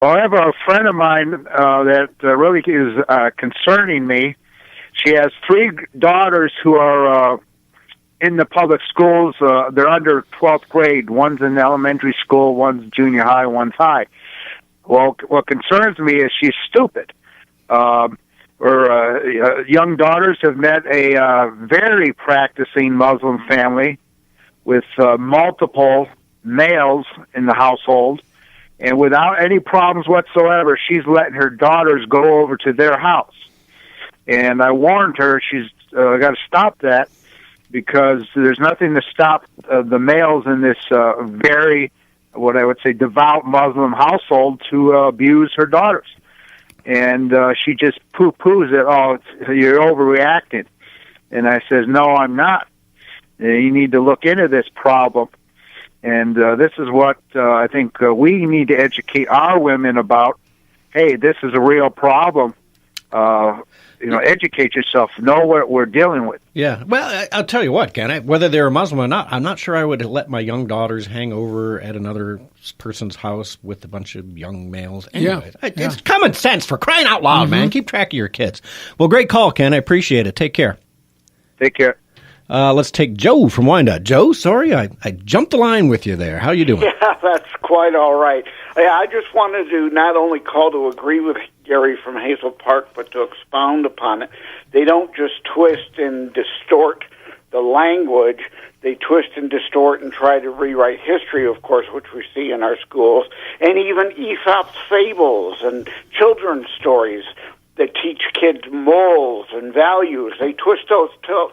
Well, I have a friend of mine that really is concerning me. She has three daughters who are in the public schools. They're under 12th grade. One's in elementary school, one's junior high, one's high. Well, what concerns me is she's stupid. Her young daughters have met a very practicing Muslim family with multiple males in the household. And without any problems whatsoever, she's letting her daughters go over to their house. And I warned her she's got to stop that because there's nothing to stop the males in this very, what I would say, devout Muslim household to abuse her daughters. And she just poo-poos it. Oh, you're overreacting. And I says, no, I'm not. You need to look into this problem. And this is what I think we need to educate our women about. Hey, this is a real problem. Educate yourself. Know what we're dealing with. Yeah. Well, I'll tell you what, Ken, whether they're a Muslim or not, I'm not sure I would let my young daughters hang over at another person's house with a bunch of young males. Anyway, it's common sense, for crying out loud, man. Keep track of your kids. Well, great call, Ken. I appreciate it. Take care. Take care. Let's take Joe from Wyandotte. Joe, sorry, I jumped the line with you there. How you doing? Yeah, that's quite all right. I just wanted to not only call to agree with Gary from Hazel Park, but to expound upon it. They don't just twist and distort the language. They twist and distort and try to rewrite history, of course, which we see in our schools, and even Aesop's fables and children's stories that teach kids morals and values. They twist those.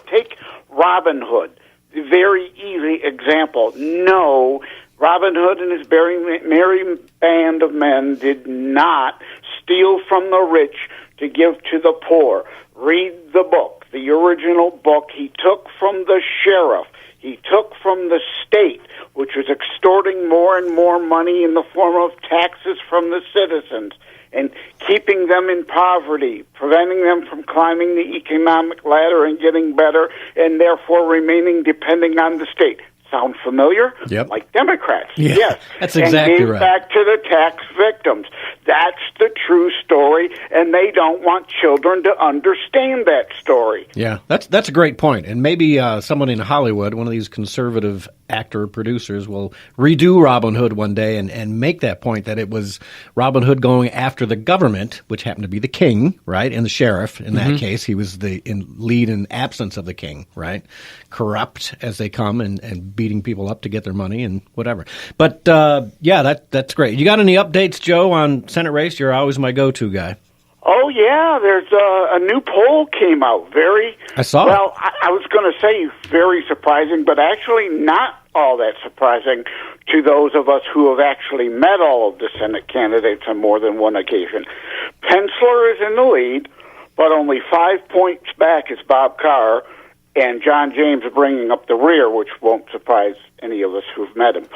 Take Robin Hood, the very easy example. No, Robin Hood and his merry band of men did not steal from the rich to give to the poor. Read the book, the original book. He took from the sheriff. He took from the state, which was extorting more and more money in the form of taxes from the citizens, and keeping them in poverty, preventing them from climbing the economic ladder and getting better, and therefore remaining depending on the state. Sound familiar? Yep. Like Democrats. Yeah, yes. That's exactly and gave right. Back to the tax victims. That's the true story, and they don't want children to understand that story. Yeah, that's a great point. And maybe someone in Hollywood, one of these conservative actor producers, will redo Robin Hood one day and make that point that it was Robin Hood going after the government, which happened to be the king, right, and the sheriff. In that case, he was the lead in absence of the king, right? Corrupt as they come and beating people up to get their money and whatever. But, that's great. You got any updates, Joe, on Senate race? You're always my go-to guy. Oh, yeah, there's a new poll came out. I saw well, it. I was going to say very surprising, but actually not all that surprising to those of us who have actually met all of the Senate candidates on more than one occasion. Pensler is in the lead, but only 5 points back is Bob Carr, and John James bringing up the rear, which won't surprise any of us who've met him.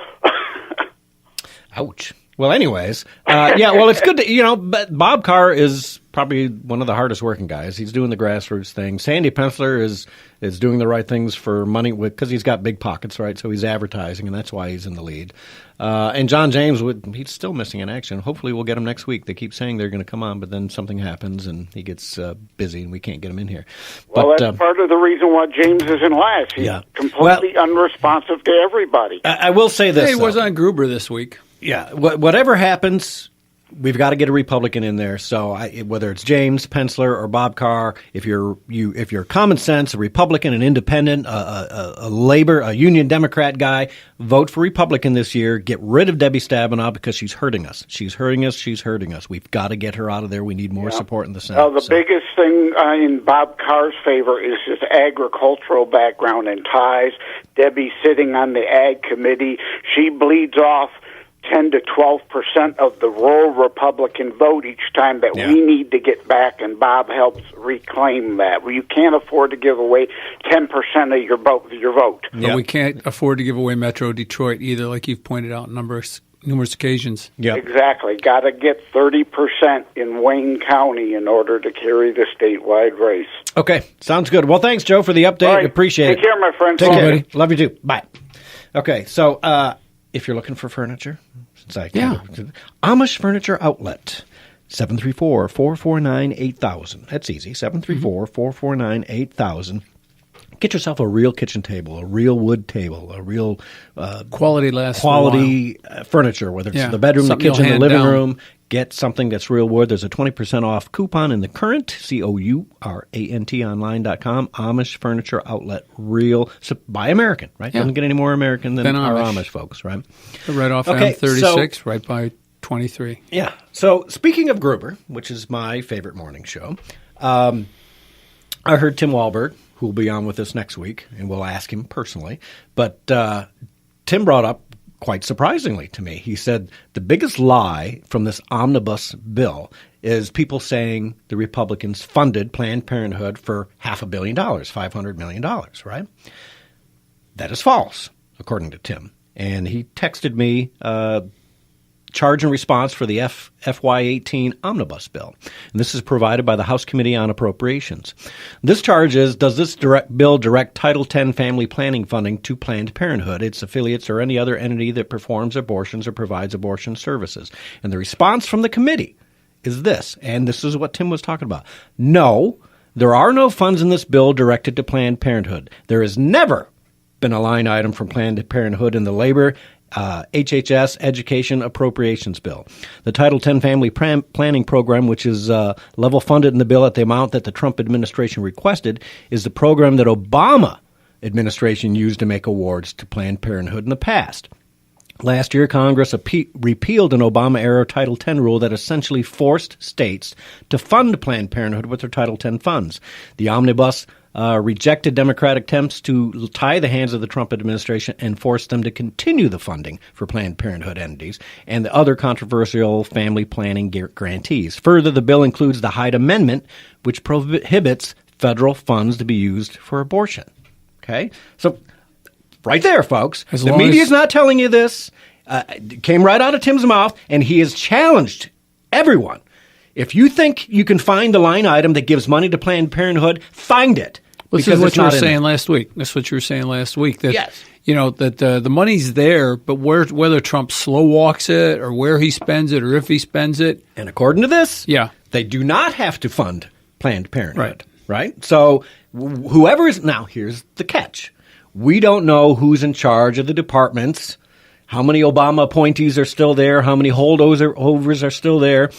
Ouch. Well, anyways, it's good to, but Bob Carr is probably one of the hardest working guys. He's doing the grassroots thing. Sandy Pensler is doing the right things for money because he's got big pockets, right? So he's advertising, and that's why he's in the lead. And John James, he's still missing in action. Hopefully we'll get him next week. They keep saying they're going to come on, but then something happens, and he gets busy, and we can't get him in here. Well, that's part of the reason why James is in last. He's completely unresponsive to everybody. I will say this. He was on Gruber this week. Yeah, whatever happens, we've got to get a Republican in there. So whether it's James Pensler or Bob Carr, if you're common sense, a Republican, an independent, a labor, a union Democrat guy, vote for Republican this year. Get rid of Debbie Stabenow because she's hurting us. She's hurting us. We've got to get her out of there. We need more support in the Senate. Well, the biggest thing in Bob Carr's favor is his agricultural background and ties. Debbie sitting on the Ag Committee, she bleeds off 10 to 12% of the rural Republican vote each time that we need to get back, and Bob helps reclaim that. You can't afford to give away 10% of your vote. But we can't afford to give away Metro Detroit either, like you've pointed out on numerous occasions. Yep. Exactly. Got to get 30% in Wayne County in order to carry the statewide race. Okay, sounds good. Well, thanks, Joe, for the update. Right. Appreciate it. Take care, my friend. Take care, buddy. Love you too. Bye. Okay, so if you're looking for furniture, since I Amish Furniture Outlet. 734-449-8000. That's easy. 734-449-8000. Get yourself a real kitchen table, a real wood table, a real quality furniture, whether it's the bedroom, the kitchen, the living room. Get something that's real wood. There's a 20% off coupon in the Current, Courant online.com. Amish Furniture Outlet, real, by American, right? Doesn't get any more American than our Amish folks, right? Right off M36, right by 23. Yeah. So speaking of Gruber, which is my favorite morning show, I heard Tim Wahlberg, who will be on with us next week, and we'll ask him personally. But Tim brought up, quite surprisingly to me, he said the biggest lie from this omnibus bill is people saying the Republicans funded Planned Parenthood for $500 million, $500 million, right? That is false, according to Tim. And he texted me charge and response for the FY18 Omnibus bill. And this is provided by the House Committee on Appropriations. This charge is, does this bill direct Title X family planning funding to Planned Parenthood, its affiliates, or any other entity that performs abortions or provides abortion services? And the response from the committee is this, and this is what Tim was talking about. No, there are no funds in this bill directed to Planned Parenthood. There has never been a line item from Planned Parenthood in the labor HHS Education Appropriations Bill. The Title X Family Planning Program, which is level funded in the bill at the amount that the Trump administration requested, is the program that Obama administration used to make awards to Planned Parenthood in the past. Last year, Congress repealed an Obama-era Title X rule that essentially forced states to fund Planned Parenthood with their Title X funds. The Omnibus rejected Democratic attempts to tie the hands of the Trump administration and force them to continue the funding for Planned Parenthood entities and the other controversial family planning grantees. Further, the bill includes the Hyde Amendment, which prohibits federal funds to be used for abortion. Okay? So, right there, folks. The media is not telling you this. It came right out of Tim's mouth, and he has challenged everyone. If you think you can find the line item that gives money to Planned Parenthood, find it. This is what you were saying last week. That's what you were saying last week. That, yes. You know, that the money's there, but whether Trump slow walks it or where he spends it or if he spends it. And according to this, they do not have to fund Planned Parenthood. Right? So whoever is – now, here's the catch. We don't know who's in charge of the departments, how many Obama appointees are still there, how many holdovers are still there,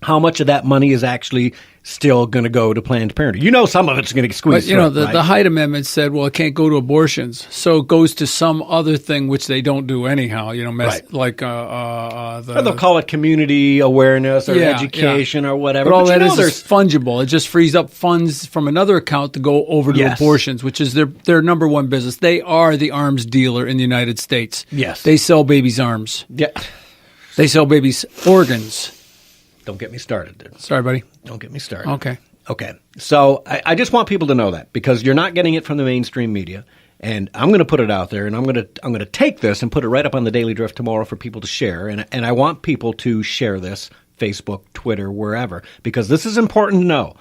how much of that money is actually still going to go to Planned Parenthood. You know some of it's going to get squeezed. But, the Hyde Amendment said, well, it can't go to abortions. So it goes to some other thing which they don't do anyhow, like they'll call it community awareness or education or whatever. But all that is fungible. It just frees up funds from another account to go over to abortions, which is their number one business. They are the arms dealer in the United States. Yes. They sell babies' arms. Yeah. They sell babies' organs. Don't get me started, dude. Sorry, buddy. Don't get me started. Okay. So I just want people to know that because you're not getting it from the mainstream media, and I'm going to put it out there, and I'm going to take this and put it right up on the Daily Drift tomorrow for people to share, and I want people to share this, Facebook, Twitter, wherever, because this is important to know.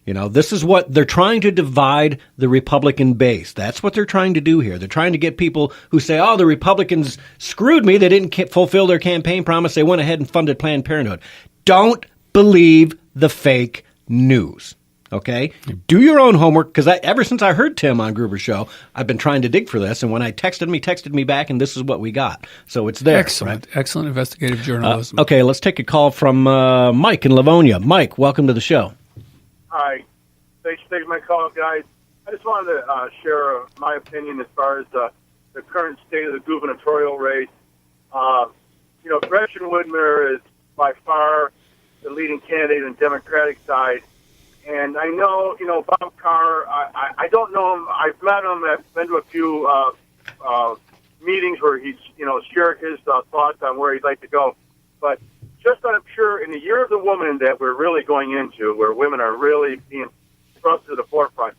You know, this is what they're trying to divide the Republican base. That's what they're trying to do here. They're trying to get people who say, oh, the Republicans screwed me. They didn't fulfill their campaign promise. They went ahead and funded Planned Parenthood. Don't believe the fake news, okay? Do your own homework, because ever since I heard Tim on Gruber's show, I've been trying to dig for this, and when I texted me back, and this is what we got. So it's there. Excellent. Right? Excellent investigative journalism. Okay, let's take a call from Mike in Livonia. Mike, welcome to the show. Hi. Thanks for taking my call, guys. I just wanted to share my opinion as far as the current state of the gubernatorial race. Gretchen Whitmer is by far the leading candidate on the Democratic side. And I know, Bob Carr, I don't know him. I've met him. I've been to a few meetings where he's, shared his thoughts on where he'd like to go. But just I'm sure in the year of the woman that we're really going into, where women are really being thrust to the forefront,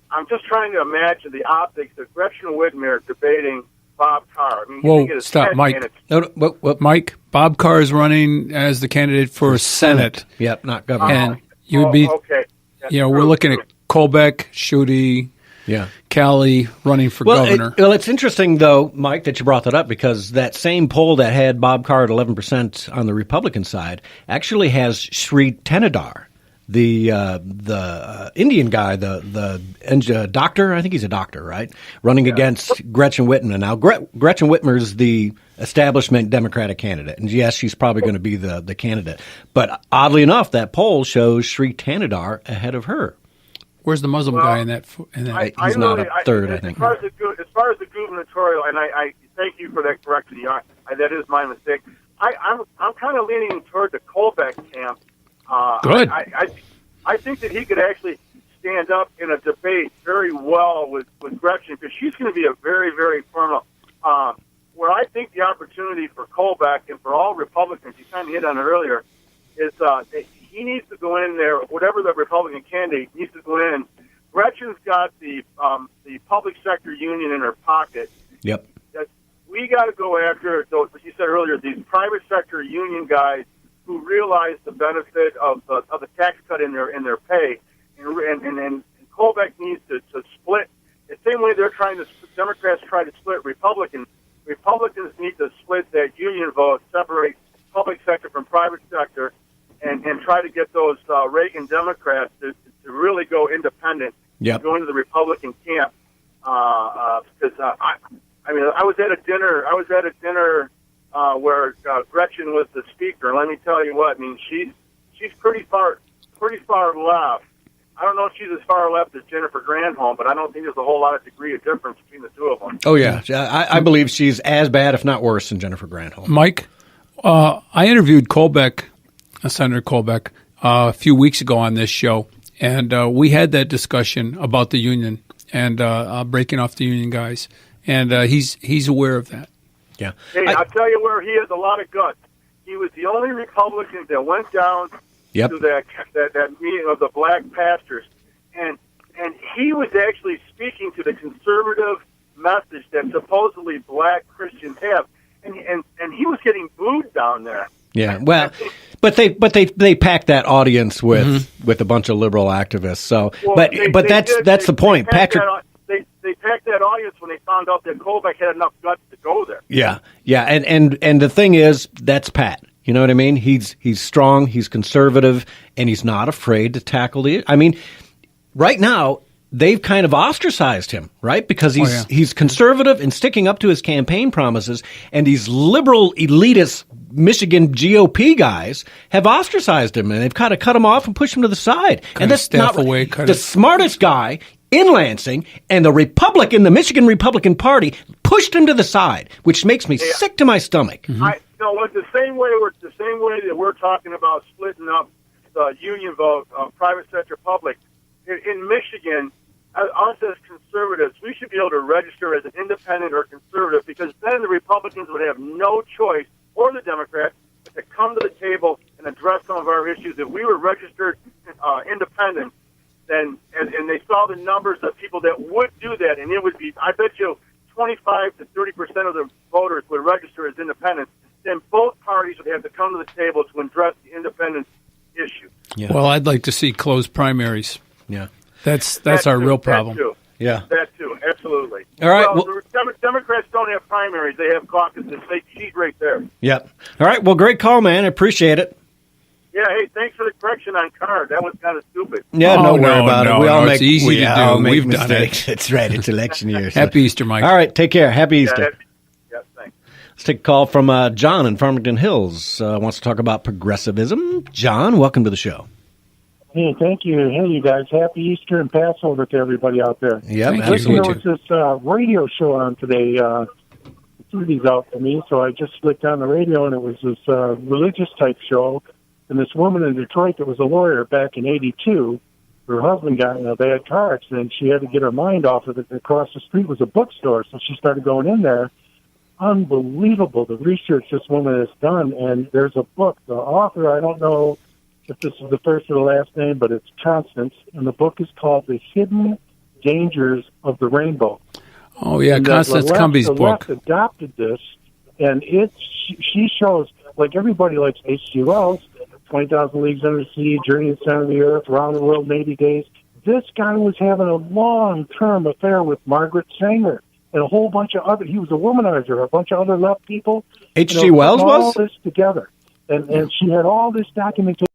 I'm just trying to imagine the optics of Gretchen Whitmer debating Bob Carr. I mean, whoa, stop, Mike. Mike, Bob Carr is running as the candidate for Senate. Yep, not governor. And you would be, okay. we're looking at Colbeck, Schuette, Cali running for governor. It's interesting, though, Mike, that you brought that up, because that same poll that had Bob Carr at 11% on the Republican side actually has Sri Tenadar, the Indian guy, the doctor. I think he's a doctor, right? Running against Gretchen Whitmer. Now, Gretchen Whitmer's the establishment Democratic candidate, and yes, she's probably going to be the candidate. But oddly enough, that poll shows Sri Tanadar ahead of her. Where's the Muslim guy in that? He's not a third, I think. As far as the gubernatorial, and I thank you for that correction. That is my mistake. I'm kind of leaning toward the Colbeck camp. Good. I think that he could actually stand up in a debate very well with Gretchen, because she's going to be a very, very firm. Where I think the opportunity for Colbeck and for all Republicans, you kind of hit on it earlier, is he needs to go in there, whatever the Republican candidate needs to go in. Gretchen's got the public sector union in her pocket. Yep. We got to go after those, as you said earlier, these private sector union guys who realize the benefit of the tax cut in their pay, and Colbeck needs to split the same way Democrats try to split Republicans. Republicans need to split that union vote, separate public sector from private sector, and try to get those Reagan Democrats to really go independent, go into the Republican camp. Because I was at a dinner where Gretchen was the speaker, and let me tell you what, she's pretty far left. I don't know if she's as far left as Jennifer Granholm, but I don't think there's a whole lot of degree of difference between the two of them. Oh, yeah. I believe she's as bad, if not worse, than Jennifer Granholm. Mike, I interviewed Senator Colbeck, a few weeks ago on this show, and we had that discussion about the union and breaking off the union guys, and he's aware of that. Yeah. Hey, I'll tell you where he has a lot of guts. He was the only Republican that went down to that meeting of the black pastors, and he was actually speaking to the conservative message that supposedly black Christians have, and he was getting booed down there. Yeah, well, but they packed that audience with a bunch of liberal activists. So, that's the point, Patrick. They packed that audience when they found out that Colbeck had enough guts to go there. Yeah, and the thing is, that's Pat. You know what I mean? He's strong, he's conservative, and he's not afraid to tackle right now, they've kind of ostracized him, right? Because he's conservative and sticking up to his campaign promises, and these liberal elitist Michigan GOP guys have ostracized him, and they've kind of cut him off and pushed him to the side. And that's not the smartest guy in Lansing, and the Michigan Republican Party pushed him to the side, which makes me sick to my stomach. It's the same way that we're talking about splitting up the union vote, private sector, public. In Michigan, us as conservatives, we should be able to register as an independent or conservative, because then the Republicans would have no choice, or the Democrats, but to come to the table and address some of our issues. If we were registered independent, then and they saw the numbers of people that would do that, and it would be, I bet you, 25 to 30% of the voters would register as independents, then both parties would have to come to the table to address the independence issue. Yeah. Well, I'd like to see closed primaries. Yeah. That's our real problem. That too. Yeah. That too, absolutely. All right. Well, Democrats don't have primaries. They have caucuses. They cheat right there. Yep. All right. Well, great call, man. I appreciate it. Yeah, hey, thanks for the correction on Carr. That was kind of stupid. Yeah, don't worry about it. We all make, it's easy to do. We've mistakes. done it. That's right. It's election year. So. Happy Easter, Mike. All right. Take care. Happy Easter. Yeah, thanks. Let's take a call from John in Farmington Hills. Wants to talk about progressivism. John, welcome to the show. Hey, thank you. Hey, you guys. Happy Easter and Passover to everybody out there. Yeah, There was this radio show on today. Threw these out for me, so I just flicked on the radio, and it was this religious type show. And this woman in Detroit that was a lawyer back in '82, her husband got in a bad car accident. She had to get her mind off of it. Across the street was a bookstore, so she started going in there. Unbelievable, the research this woman has done. And there's a book. The author, I don't know if this is the first or the last name, but it's Constance. And the book is called The Hidden Dangers of the Rainbow. Oh, yeah, Constance Cumby's book. The left adopted this, and she shows, like everybody likes H.G. Wells, 20,000 Leagues Under the Sea, Journey to the Center of the Earth, Around the World in 80 Days. this guy was having a long-term affair with Margaret Sanger and a whole bunch of other. He was a womanizer, a bunch of other left people. H.G. Wells all was? this together, and she had all this documentation.